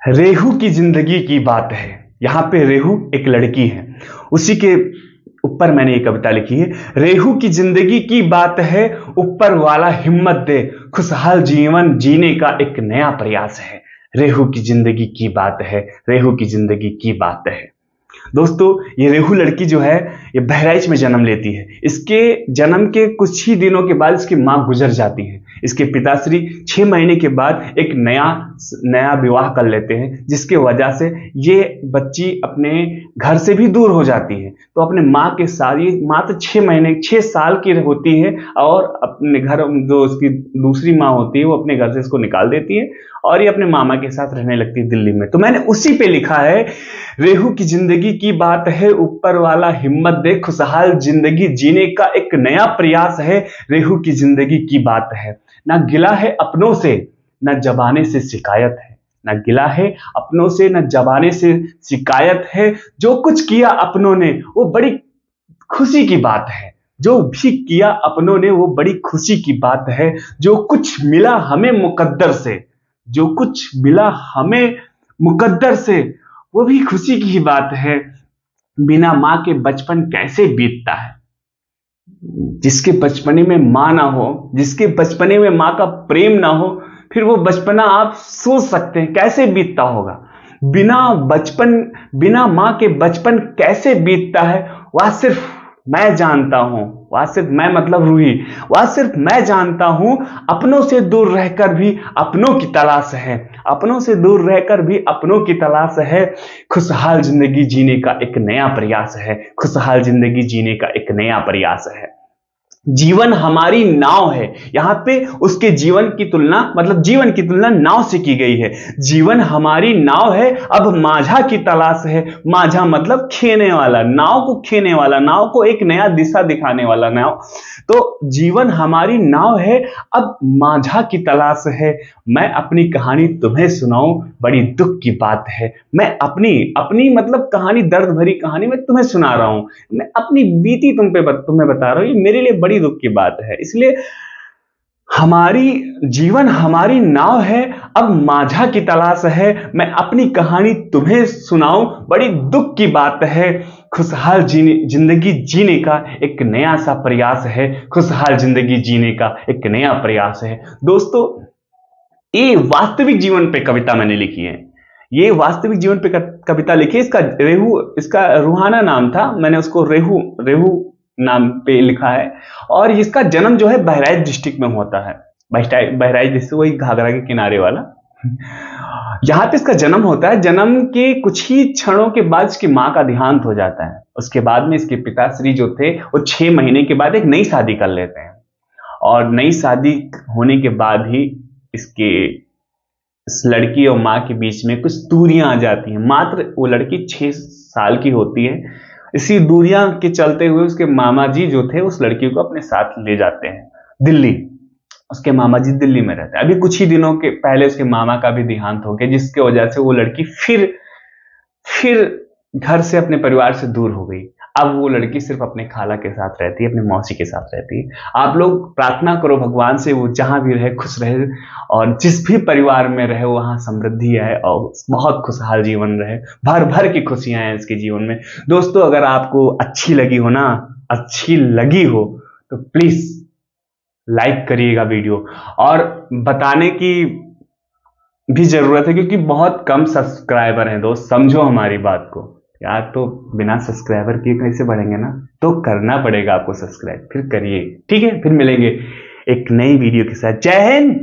रेहू की जिंदगी की बात है। यहाँ पे रेहू एक लड़की है, उसी के ऊपर मैंने ये कविता लिखी है। रेहू की जिंदगी की बात है, ऊपर वाला हिम्मत दे, खुशहाल जीवन जीने का एक नया प्रयास है। रेहू की जिंदगी की बात है, रेहू की जिंदगी की बात है। दोस्तों, ये रेहू लड़की जो है ये बहराइच में जन्म लेती है। इसके जन्म के कुछ ही दिनों के बाद इसकी मां गुजर जाती है। इसके पिताश्री 6 महीने के बाद एक नया विवाह कर लेते हैं, जिसके वजह से ये बच्ची अपने घर से भी दूर हो जाती है। तो अपने माँ के साथ, ये मात्र 6 साल की होती है और अपने घर, जो उसकी दूसरी माँ होती है वो अपने घर से इसको निकाल देती है और ये अपने मामा के साथ रहने लगती है दिल्ली में। तो मैंने उसी पे लिखा है, रेहू की जिंदगी की बात है, ऊपर वाला हिम्मत दे, खुशहाल जिंदगी जीने का एक नया प्रयास है। रेहू की जिंदगी की बात है। ना गिला है अपनों से, ना जबाने से शिकायत है। ना गिला है अपनों से, ना जबाने से शिकायत है। जो कुछ किया अपनों ने वो बड़ी खुशी की बात है। जो भी किया अपनों ने वो बड़ी खुशी की बात है। जो कुछ मिला हमें मुकद्दर से, जो कुछ मिला हमें मुकद्दर से, वो भी खुशी की बात है। बिना माँ के बचपन कैसे बीतता है। जिसके बचपने में माँ ना हो, जिसके बचपने में माँ का प्रेम ना हो, फिर वो बचपना आप सोच सकते हैं कैसे बीतता होगा। बिना माँ के बचपन कैसे बीतता है, वह सिर्फ मैं जानता हूं। वह सिर्फ मैं मतलब रूही, वह सिर्फ मैं जानता हूं। अपनों से दूर रहकर भी अपनों की तलाश है, अपनों से दूर रहकर भी अपनों की तलाश है। खुशहाल जिंदगी जीने का एक नया प्रयास है, खुशहाल जिंदगी जीने का एक नया प्रयास है। जीवन हमारी नाव है। यहां पे उसके जीवन की तुलना, मतलब जीवन की तुलना नाव से की गई है। जीवन हमारी नाव है, अब माझा की तलाश है। माझा मतलब खेने वाला, नाव को खेने वाला, नाव को एक नया दिशा दिखाने वाला नाव। तो जीवन हमारी नाव है, अब माझा की तलाश है। मैं अपनी कहानी तुम्हें सुनाऊं, बड़ी दुख की बात है। मैं अपनी अपनी मतलब कहानी, दर्द भरी कहानी मैं तुम्हें सुना रहा हूं। मैं अपनी बीती तुम्हें बता रहा हूं। ये मेरे लिए बड़ी दुख की बात है। इसलिए जीवन हमारी नाव है, अब माझा की तलाश है। मैं अपनी कहानी तुम्हें सुनाऊं, बड़ी दुख की बात है। खुशहाल जिंदगी जीने का एक नया सा प्रयास है। खुशहाल जिंदगी जीने का एक नया प्रयास है। दोस्तों, ये वास्तविक जीवन पे कविता मैंने लिखी है। ये वास्तविक जीवन पे कविता लिखी है। इसका रूहाना नाम था, मैंने उसको रेहू नाम पे लिखा है। और इसका जन्म जो है बहराइच डिस्ट्रिक्ट में होता है। बहराइच डिस्ट्रिक्ट, वही घाघरा के किनारे वाला, यहां पे इसका जन्म होता है। जन्म के कुछ ही क्षणों के बाद इसकी मां का देहांत हो जाता है। उसके बाद में इसके पिताश्री जो थे वो 6 महीने के बाद एक नई शादी कर लेते हैं। और नई शादी होने के बाद ही इस लड़की और माँ के बीच में कुछ दूरियां आ जाती हैं। मात्र वो लड़की 6 साल की होती है। इसी दूरियां के चलते हुए उसके मामा जी जो थे उस लड़की को अपने साथ ले जाते हैं दिल्ली। उसके मामा जी दिल्ली में रहते हैं। अभी कुछ ही दिनों के पहले उसके मामा का भी देहांत हो गया, जिसके वजह से वो लड़की फिर घर से, अपने परिवार से दूर हो गई। अब वो लड़की सिर्फ अपने खाला के साथ रहती है, अपने मौसी के साथ रहती है। आप लोग प्रार्थना करो भगवान से, वो जहां भी रहे खुश रहे, और जिस भी परिवार में रहे वहां समृद्धि आए और बहुत खुशहाल जीवन रहे, भर भर की खुशियां आए इसके जीवन में। दोस्तों, अगर आपको अच्छी लगी हो तो प्लीज लाइक करिएगा वीडियो। और बताने की भी जरूरत है, क्योंकि बहुत कम सब्सक्राइबर हैं दोस्त, समझो हमारी बात को यार। तो बिना सब्सक्राइबर किए कैसे बढ़ेंगे ना, तो करना पड़ेगा आपको सब्सक्राइब, फिर करिए। ठीक है, फिर मिलेंगे एक नई वीडियो के साथ। जय हिंद।